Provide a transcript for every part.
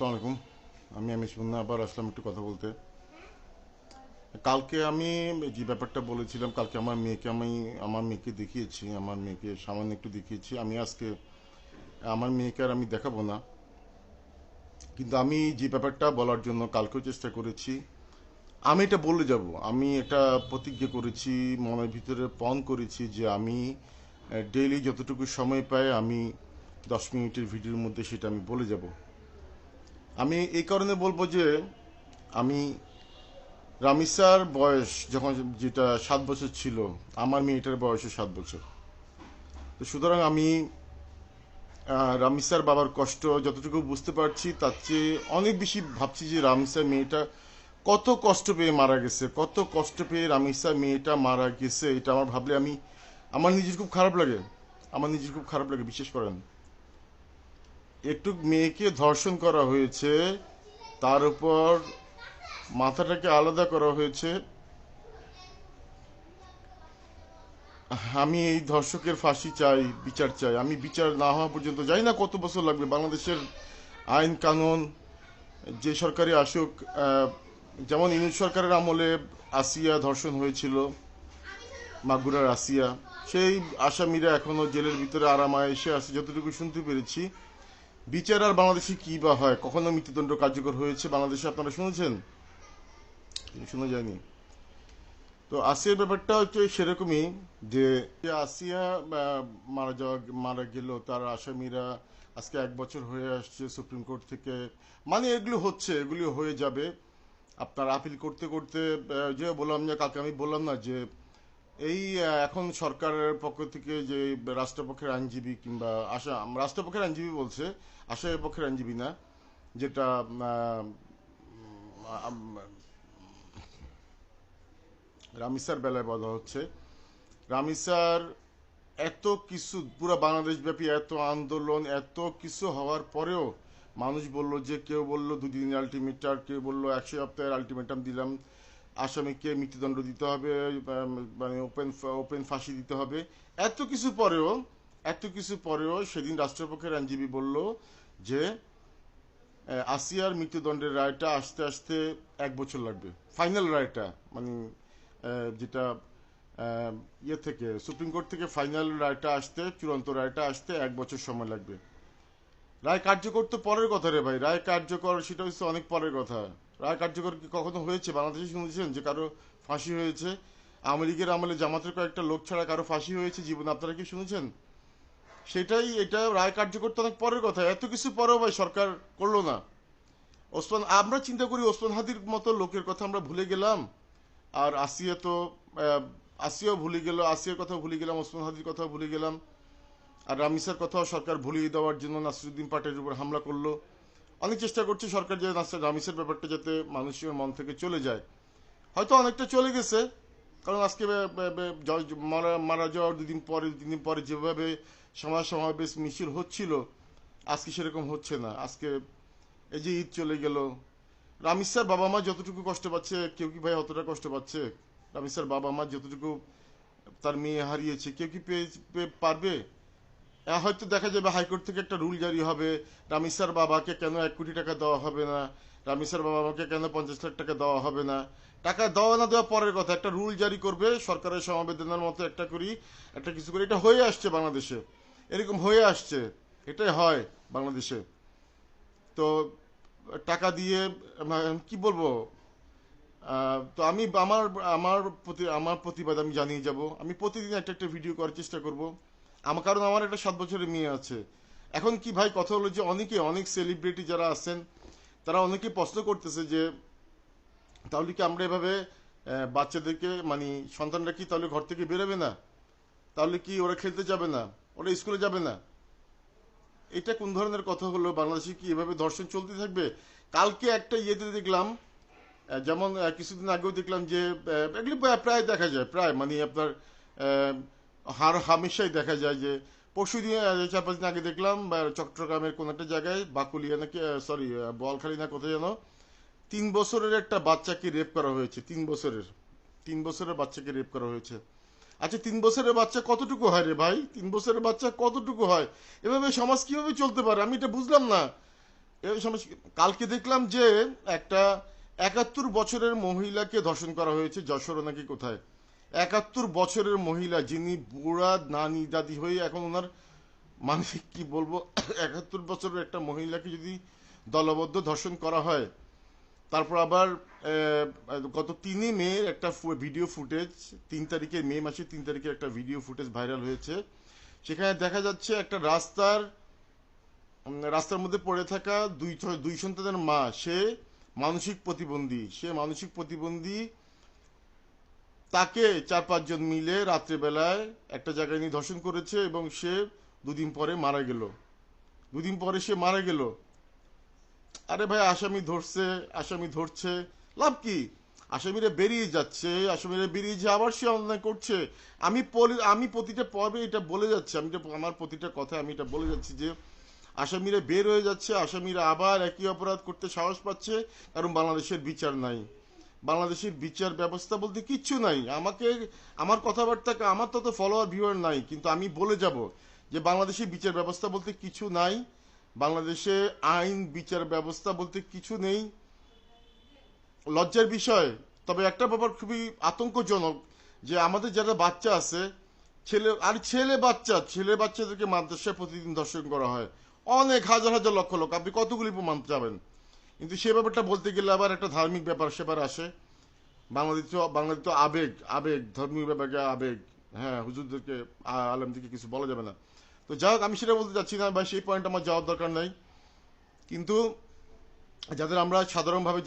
আসসালামু আলাইকুম। আমি সুন্না আবার আসলাম একটু কথা বলতে। কালকে আমি যে ব্যাপারটা বলেছিলাম, কালকে আমার মেয়েকে দেখিয়েছি, আমার মেয়েকে সামান্য একটু দেখিয়েছি। আমি আজকে আমার মেয়েকে আর আমি দেখাবো না, কিন্তু আমি যে ব্যাপারটা বলার জন্য কালকেও চেষ্টা করেছি, আমি এটা বলে যাব। আমি এটা প্রতিজ্ঞা করেছি, মনের ভিতরে পণ করেছি যে আমি ডেইলি যতটুকু সময় পাই আমি 10 মিনিটের ভিডিওর মধ্যে সেটা আমি বলে যাব। আমি এই কারণে বলবো যে আমি রামিসার বয়স যখন, যেটা 7 বছর ছিল, আমার মেয়েটার বয়সও 7 বছর। তো সুতরাং আমি রামিসার বাবার কষ্ট যতটুকু বুঝতে পারছি তার চেয়ে অনেক বেশি ভাবছি যে রামিসার মেয়েটা কত কষ্ট পেয়ে মারা গেছে, কত কষ্ট পেয়ে রামিসার মেয়েটা মারা গেছে। এটা আমার ভাবলে আমার নিজের খুব খারাপ লাগে। বিশ্বাস করেন। একটু মেয়েকে ধর্ষণ করা হয়েছে, তার উপর মাথাটাকে আলাদা করা হয়েছে। আমি এই ধর্ষকের ফাঁসি চাই, বিচার চাই। আমি বিচার না হওয়া পর্যন্ত জানি না কত বছর লাগবে। বাংলাদেশের আইন কানুন যে সরকারি আসুক, যেমন ইউনিট সরকারের আমলে আসিয়া ধর্ষণ হয়েছিল, মাগুরার আসিয়া, সেই আসামিরা এখনো জেলের ভিতরে আরামায়েশে আছে যতটুকু শুনতে পেরেছি। বিচার আর বাংলাদেশে কি বা হয়? কখনো মৃত্যুদণ্ড কার্যকর হয়েছে বাংলাদেশে আপনারা শুনেছেন? শোনা যায়নি। তো আসিয়ার ব্যাপারটা হচ্ছে সেরকমই, যে আসিয়া মারা গেল, তার আসামিরা আজকে 1 বছর হয়ে আসছে সুপ্রিম কোর্ট থেকে। মানে এগুলি হয়ে যাবে। আপনার আপিল করতে করতে যে বললাম না কালকে, আমি বললাম না যে এই এখন সরকারের পক্ষ থেকে যে রাষ্ট্রপক্ষের আইনজীবী কিংবা রাষ্ট্রপক্ষের আইনজীবী বলছে, আসামের পক্ষের আইনজীবী না, যেটা রামিসার বেলায় বলা হচ্ছে। রামিসার এত কিছু, পুরো বাংলাদেশ ব্যাপী এত আন্দোলন, এত কিছু হওয়ার পরেও মানুষ বলল যে, কেউ বলল 2 দিনের আলটিমেটাম, কেউ বলল 1 সপ্তাহের আলটিমেটাম দিলাম, আসামিকে মৃত্যুদণ্ড দিতে হবে, মানে ওপেন ফাঁসি দিতে হবে। এত কিছু পরেও সেদিন রাষ্ট্রপক্ষের আইনজীবী বলল যে আসিয়ার মৃত্যুদণ্ডের রায়টা আসতে আসতে 1 বছর লাগবে। ফাইনাল রায়টা, মানে যেটা থেকে সুপ্রিম কোর্ট থেকে ফাইনাল রায়টা আসতে, চূড়ান্ত রায়টা আসতে 1 বছর সময় লাগবে। রায় কার্যকর তো পরের কথা রে ভাই, রায় কার্যকর সেটা হচ্ছে অনেক পরের কথা। রায় কার্যকর কি কখনো হয়েছে বাংলাদেশে? শুনেছেন যে কারো ফাঁসি হয়েছে? আওয়ামী লীগের আমলে জামাতের কয়েকটা লোক ছাড়া কারো ফাঁসি হয়েছে জীবনে? আপনারা কি শুনেছেন? এটা রায় কার্যকর তো অনেক পরের কথা। এত কিছু পরেও ভাই সরকার করলো না। আমরা চিন্তা করি ওসমান হাদির মতো লোকের কথা আমরা ভুলে গেলাম, আর আসিয়া তো আহ, আসিয়াও ভুলে গেল, আসিয়ার কথা ভুলে গেলাম, ওসমান হাদির কথা ভুলে গেলাম। আর রামিসার কথাও সরকার ভুলিয়ে দেওয়ার জন্য নাসিরুদ্দিন পাটের উপর হামলা করলো। অনেক চেষ্টা করছে সরকার যে রামিসার ব্যাপারটা যাতে মানুষের মন থেকে চলে যায়। হয়তো অনেকটা চলে গেছে, কারণ আজকে মারা যাওয়ার 2 দিন পরে যেভাবে সমাবেশ মিছিল হচ্ছিল, আজকে সেরকম হচ্ছে না। আজকে এই যে ঈদ চলে গেল, রামিসার বাবা মা যতটুকু কষ্ট পাচ্ছে, কেউ কি ভাই অতটা কষ্ট পাচ্ছে? রামিসার বাবা মা যতটুকু তার মেয়ে হারিয়েছে, কেউ কি পারবে? হয়তো দেখা যাবে হাইকোর্ট থেকে একটা রুল জারি হবে, রামিসার বাবাকে কেন 1 কোটি টাকা দেওয়া হবে না, রামিসার বাবাকে কেন 50 লাখ টাকা দেওয়া হবে না। টাকা দেওয়া না দেওয়া পরের কথা, একটা রুল জারি করবে সরকারের সমবেদনার মতো, একটা কিছু করে। এটা হয়ে আসছে বাংলাদেশে, এরকম হয়ে আসছে, এটাই হয় বাংলাদেশে। তো টাকা দিয়ে কি বলবো, তো আমি আমার প্রতিবাদ আমি জানিয়ে যাব। আমি প্রতিদিন একটা একটা ভিডিও করার চেষ্টা করব। কারণ আমার একটা 7 বছরের মেয়ে আছে। এখন কি ভাই, কথা হলো যে অনেক সেলিব্রিটি যারা আছেন, তারা অনেকে প্রশ্ন করতেছে যে তাহলে কি আমরা এভাবে বাচ্চাদেরকে, মানে সন্তানরা কি তাহলে ঘর থেকে বেরোবে না? তাহলে কি ওরা খেলতে যাবে না? ওরা স্কুলে যাবে না? এটা কোন ধরনের কথা হলো? বাংলাদেশে কি এভাবে ধর্ষণ চলতে থাকবে? কালকে একটা ইয়েতে দেখলাম, যেমন কিছুদিন আগেও দেখলাম যে এগুলি প্রায় দেখা যায়, প্রায় মানে আপনার হামেশাই দেখা যায় যে পরশুদিন 4-5 দিন আগে দেখলাম চট্টগ্রামের কোন একটা জায়গায়, বাকুলিয়া নাকি, সরি বোয়ালখালী না কোথায় যেন, 3 বছরের একটা বাচ্চাকে রেপ করা হয়েছে। 3 বছরের বাচ্চাকে রেপ করা হয়েছে। আচ্ছা, 3 বছরের বাচ্চা কতটুকু হয় রে ভাই? 3 বছরের বাচ্চা কতটুকু হয়? এভাবে সমাজ কিভাবে চলতে পারে? আমি এটা বুঝলাম না। এই সমস্যা। কালকে দেখলাম যে একটা 71 বছরের মহিলাকে ধর্ষণ করা হয়েছে যশোর নাকি কোথায়। 71 বছরের মহিলা, যিনি বুড়া নানি দাদি হয়ে এখন ওনার মানে কি বলবো, 71 বছরের একটা মহিলাকে যদি দলবদ্ধ ধর্ষণ করা হয়, তারপর আবার গত 3 মে একটা ভিডিও ফুটেজ, 3 তারিখে, মে মাসের 3 তারিখে একটা ভিডিও ফুটেজ ভাইরাল হয়েছে। সেখানে দেখা যাচ্ছে একটা রাস্তার মধ্যে পড়ে থাকা দুই সন্তানের মা, সে মানসিক প্রতিবন্ধী, তাকে 4-5 জন মিলে রাত্রেবেলায় একটা জায়গায় নিয়ে ধর্ষণ করেছে এবং সে দুদিন পরে মারা গেল। সে মারা গেল। আরে ভাই, আসামি ধরছে, লাভ কি? আসামিরা বেরিয়ে যাচ্ছে, আবার সে অন্যায় করছে। আমি প্রতিটা পর্বে এটা বলে যাচ্ছি, আমার প্রতিটা কথায় আমি এটা বলে যাচ্ছি যে আসামিরা বের হয়ে যাচ্ছে, আসামিরা আবার একই অপরাধ করতে সাহস পাচ্ছে, কারণ বাংলাদেশের বিচার নাই। বাংলাদেশের বিচার ব্যবস্থা বলতে কিচ্ছু নাই। আমার কথাবার্তা, আমার তো ফলোয়ার ভিউয়ার নাই, কিন্তু আমি বলে যাব যে বাংলাদেশের বিচার ব্যবস্থা বলতে কিছু নাই। বাংলাদেশে আইন বিচার ব্যবস্থা বলতে কিছু নেই। লজ্জার বিষয়। তবে একটা ব্যাপার খুবই আতঙ্কজনক, যে আমাদের যারা বাচ্চা আছে, ছেলে বাচ্চাদেরকে মাদ্রাসায় প্রতিদিন ধর্ষণ করা হয়। অনেক হাজার হাজার লক্ষ লোক, আপনি কতগুলি প্রমাণ যাবেন? কিন্তু সে ব্যাপারটা বলতে গেলে আবার একটা ধার্মিক ব্যাপার সেবার আসে। বাংলাদেশ তো আবেগ, ধর্মীয় ব্যাপারে আবেগ। হ্যাঁ, হুজুরদেরকে, আলেমদেরকে কিছু বলা যাবে না। তো যাই হোক, আমি সেটা বলতে চাচ্ছি না বা সেই পয়েন্ট আমার যাওয়ার দরকার নাই। কিন্তু আমরা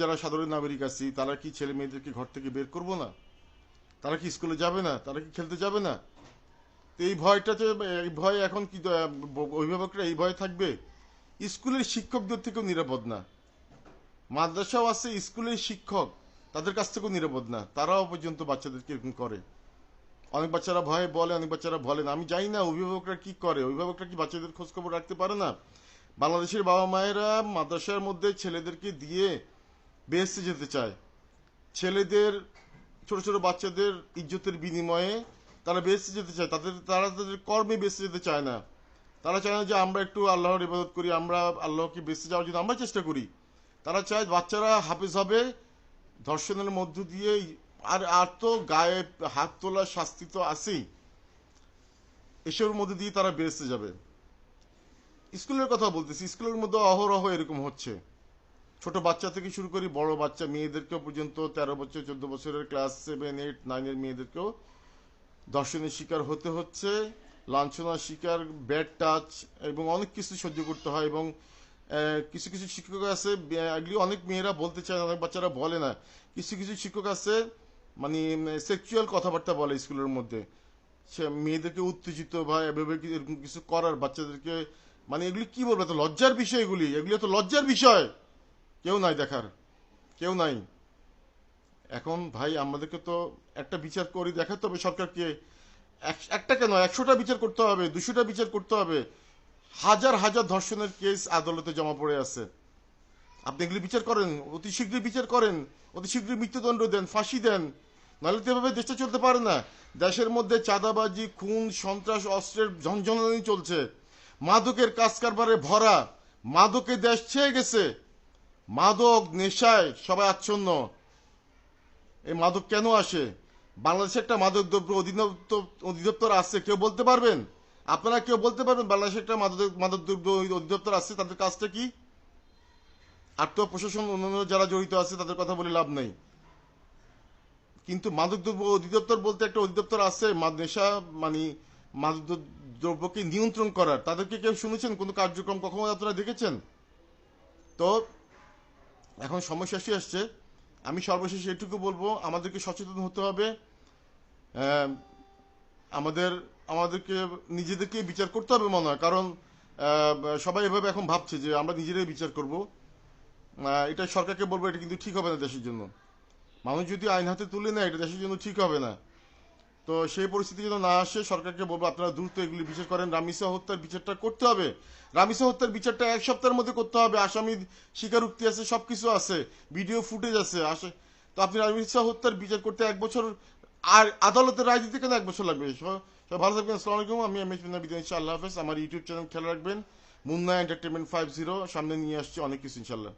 যারা সাধারণ নাগরিক আছি, তারা কি ছেলে মেয়েদেরকে ঘর থেকে বের করব না? তারা কি স্কুলে যাবে না? তারা কি খেলতে যাবে না? তো এই ভয় এখন কি অভিভাবকরা এই ভয় থাকবে? স্কুলের শিক্ষকদের থেকেও নিরাপদ না। মাদ্রাসাও আছে, স্কুলের শিক্ষক তাদের কাছ থেকেও নিরাপদ না। তারাও পর্যন্ত বাচ্চাদেরকে এরকম করে। অনেক বাচ্চারা ভয়ে বলে, অনেক বাচ্চারা বলে না। আমি জানি না অভিভাবকরা কি করে। অভিভাবকরা কি বাচ্চাদের খোঁজ খবর রাখতে পারে না? বাংলাদেশের বাবা মায়েরা মাদ্রাসার মধ্যে ছেলেদেরকে দিয়ে বেহেস্তে যেতে চায়। ছেলেদের, ছোট ছোট বাচ্চাদের ইজ্জতের বিনিময়ে তারা বেহেস্তে যেতে চায়। তারা তাদের কর্মে বেহেস্তে যেতে চায় না। তারা চায় না যে আমরা একটু আল্লাহর ইবাদত করি, আমরা আল্লাহকে বেহেস্তে যাওয়ার জন্য আমরা চেষ্টা করি। তারা চায় বাচ্চারা হাফেজ হবে ধর্ষণের মধ্য দিয়ে। আর তো গায়ে হাত তোলার শাস্তি তো আছেই, এসবের মধ্যে দিয়ে তারা বেহেস্তে যাবে। স্কুলের কথা বলতেছি, স্কুলের মধ্যে অহরহ এরকম হচ্ছে। ছোট বাচ্চা থেকে শুরু করি বড় বাচ্চা মেয়েদেরকেও পর্যন্ত, 13 বছর 14 বছরের ক্লাস 7, 8, 9-এর মেয়েদেরকেও ধর্ষণের শিকার হতে হচ্ছে, লাঞ্ছনার শিকার, ব্যাড টাচ এবং অনেক কিছু সহ্য করতে হয়। এবং কিছু কিছু শিক্ষক আছে, এগুলি অনেক মেয়েরা বলতে চায়, অনেক বাচ্চারা বলে না। কিছু কিছু শিক্ষক আছে মানে সেক্সুয়াল কথাবার্তা বলে স্কুলের মধ্যে, সে মেয়েদেরকে উত্তেজিত বা এভাবে এরকম কিছু করার, বাচ্চাদেরকে, মানে এগুলি কি বলবো, এত লজ্জার বিষয়। এগুলি তো লজ্জার বিষয়। কেউ নাই দেখার, কেউ নাই। এখন ভাই, আমাদেরকে তো একটা বিচার করে দেখাতে হবে সরকারকে। একটা কেন, 100টা বিচার করতে হবে, 200টা বিচার করতে হবে। হাজার হাজার ধর্ষণের কেস আদালতে জমা পড়ে আছে। আপনি এগুলি বিচার করেন, অতি শীঘ্রই বিচার করেন, অতি শীঘ্রই মৃত্যুদণ্ড দেন, ফাঁসি দেন। নাহলে তো এভাবে দেশটা চলতে পারে না। দেশের মধ্যে চাঁদাবাজি, খুন, সন্ত্রাস, অস্ত্রের ঝনঝনানি চলছে, মাদকের কাজ কারবারে ভরা, মাদকে দেশ ছেয়ে গেছে। মাদক নেশায় সবাই আচ্ছন্ন। এই মাদক কেন আসে? বাংলাদেশে একটা মাদক দ্রব্য অধিদপ্তর আছে, কেউ বলতে পারবেন? আপনারা কেউ বলতে পারবেন বাংলাদেশে একটা মাদক দ্রব্য অধিদপ্তর আছে? তাদের কাজটা কি? আর তো প্রশাসন, অন্যান্য যারা জড়িত আছে তাদের কথা বলে লাভ নেই। কিন্তু মাদক দ্রব্য অধিদপ্তর বলতে একটা অধিদপ্তর আছে নেশা, মানে মাদক দ্রব্যকে নিয়ন্ত্রণ করার। তাদেরকে কেউ শুনেছেন? কোনো কার্যক্রম কখনো আপনারা দেখেছেন? তো এখন সমস্যা আসছে। আমি সর্বশেষ এটুকু বলবো, আমাদেরকে সচেতন হতে হবে। আমাদেরকে নিজেদেরকে বিচার করতে হবে মনে হয়। কারণ সবাই এভাবে এখন ভাবছে যে আমরা নিজেরাই বিচার করব। এটা সরকারকে বলবো, এটা কিন্তু ঠিক হবে না দেশের জন্য। মানুষ যদি আইন হাতে তুলে নেয়, এটা দেশের জন্য ঠিক হবে না। তো সেই পরিস্থিতি যেন না আসে, সরকারকে বলবো আপনারা দ্রুত এগুলি বিচার করেন। রামিসা হত্যার বিচারটা করতে হবে। রামিসা হত্যার বিচারটা 1 সপ্তাহের মধ্যে করতে হবে। আসামির স্বীকারোক্তি আছে, সবকিছু আছে, ভিডিও ফুটেজ আছে। তো আপনি রামিসা হত্যার বিচার করতে 1 বছর, আর আদালতের রায় দিতে কেন 1 বছর লাগবে? সব ভালো থাকবেন। আসসালামু আলাইকুম। আমি বিদায় নিচ্ছি। আল্লাহ হাফেজ। আমার ইউটিউব চ্যানেল খেয়াল রাখবেন। মুন্না এন্টারটেনমেন্ট 50 সামনে নিয়ে আসছে অনেক কিছু ইনশাল্লাহ।